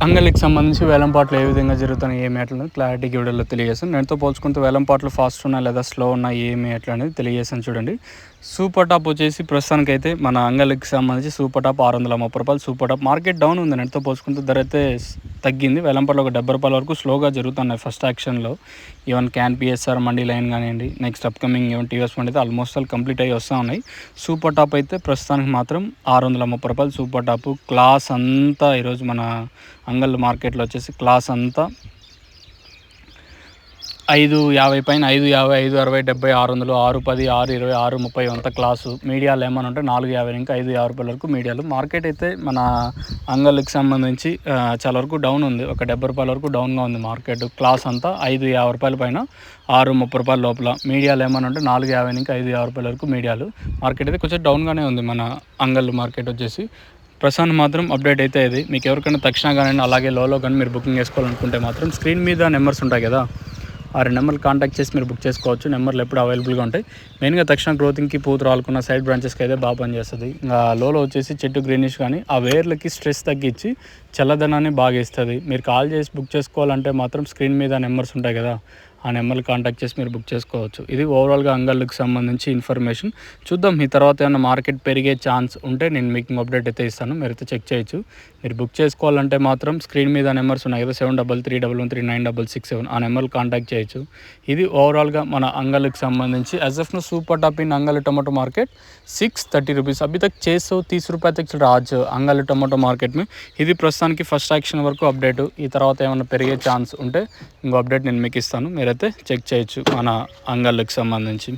అంగళ్ళకి సంబంధించి వేలంపాట్లు ఏ విధంగా జరుగుతున్నాయి, ఏమి ఎట్లా క్లారిటీగా వీడియోలో తెలియజేస్తాను. నేనుతో పోల్చుకుంటూ వేలంపాట్లు ఫాస్ట్ ఉన్నాయి లేదా స్లో ఉన్నాయి, ఏమి ఎట్లా అనేది తెలియజేస్తాను. చూడండి, సూపర్ టాప్ వచ్చేసి ప్రస్తుతానికైతే మన అంగళ్ళకి సంబంధించి super top ₹630. Super top market down ఉంది. నేనుతో పోల్చుకుంటూ ధర అయితే తగ్గింది. వేలంపాట్లు ఒక ₹70 వరకు స్లోగా జరుగుతున్నాయి ఫస్ట్ యాక్షన్లో. Even can PSR mandi line కానివ్వండి, next upcoming even TVS mandi అయితే ఆల్మోస్ట్ ఆల్ కంప్లీట్ అయ్యి వస్తూ ఉన్నాయి. సూపర్ టాప్ అయితే ప్రస్తుతానికి మాత్రం ₹630 సూపర్ టాప్. క్లాస్ అంతా ఈరోజు మన అంగళ్ళు మార్కెట్లో వచ్చేసి క్లాస్ అంతా 550 పైన, 550, 560, 70, 600, 610, 620, 630 అంత క్లాసు. మీడియాలు ఏమని ఉంటే 450 ఇంకా ₹550 వరకు మీడియాలు. మార్కెట్ అయితే మన అంగళ్ళకి సంబంధించి చాలా వరకు డౌన్ ఉంది. ఒక ₹70 వరకు డౌన్గా ఉంది మార్కెట్. క్లాస్ అంతా ₹550 పైన, ₹630 లోపల. మీడియాలు ఏమని ఉంటే 450 ఇంకా ₹550 వరకు మీడియాలు. మార్కెట్ అయితే కొంచెం డౌన్గానే ఉంది మన అంగళ్ళు మార్కెట్ వచ్చేసి. ప్రస్తుతానికి మాత్రం అప్డేట్ అయితే ఇది. మీకు ఎవరికైనా తక్షణ కానీ అలాగే లోలో కానీ మీరు బుకింగ్ చేసుకోవాలనుకుంటే మాత్రం స్క్రీన్ మీద నెంబర్స్ ఉంటాయి కదా, ఆ నెంబర్లు కాంటాక్ట్ చేసి మీరు బుక్ చేసుకోవచ్చు. నెంబర్లు ఎప్పుడు అవైలబుల్గా ఉంటాయి. మెయిన్గా తక్షణ గ్రోతింగ్కి పూత రాలుకున్న సైడ్ బ్రాంచెస్కి అయితే బాగా పనిచేస్తుంది. ఇంకా లోలో వచ్చేసి చెట్టు గ్రీనిష్ కానీ ఆ వేర్లకి స్ట్రెస్ తగ్గించి చల్లదనాన్ని బాగా ఇస్తుంది. మీరు కాల్ చేసి బుక్ చేసుకోవాలంటే మాత్రం స్క్రీన్ మీద నెంబర్స్ ఉంటాయి కదా, ఆ నెంబర్లు కాంటాక్ట్ చేసి మీరు బుక్ చేసుకోవచ్చు. ఇది ఓవరాల్గా అంగళ్ళకి సంబంధించి ఇన్ఫర్మేషన్. చూద్దాం, ఈ తర్వాత ఏమైనా మార్కెట్ పెరిగే ఛాన్స్ ఉంటే నేను మీకు అప్డేట్ అయితే ఇస్తాను. మీరైతే చెక్ చేయొచ్చు. మీరు బుక్ చేసుకోవాలంటే మాత్రం స్క్రీన్ మీద నెంబర్స్ ఉన్నాయి కదా, 7331396667, ఆ నెంబర్లు కాంటాక్ట్ చేయొచ్చు. ఇది ఓవరాల్గా మన అంగళ్ళకి సంబంధించి as of now super top in अंगल टमाटो मार्केट ₹630 अभी तक 630 रुपये तक चल रहा आज अंगल टमाटो मार्केट में. ఇది ప్రస్తుతానికి ఫస్ట్ యాక్షన్ వరకు అప్డేట్. ఈ తర్వాత ఏమైనా పెరిగే ఛాన్స్ ఉంటే ఇంకో అప్డేట్ నేను మీకు ఇస్తాను. మీరైతే చెక్ చేయొచ్చు మన అంగళ్ళకి సంబంధించి.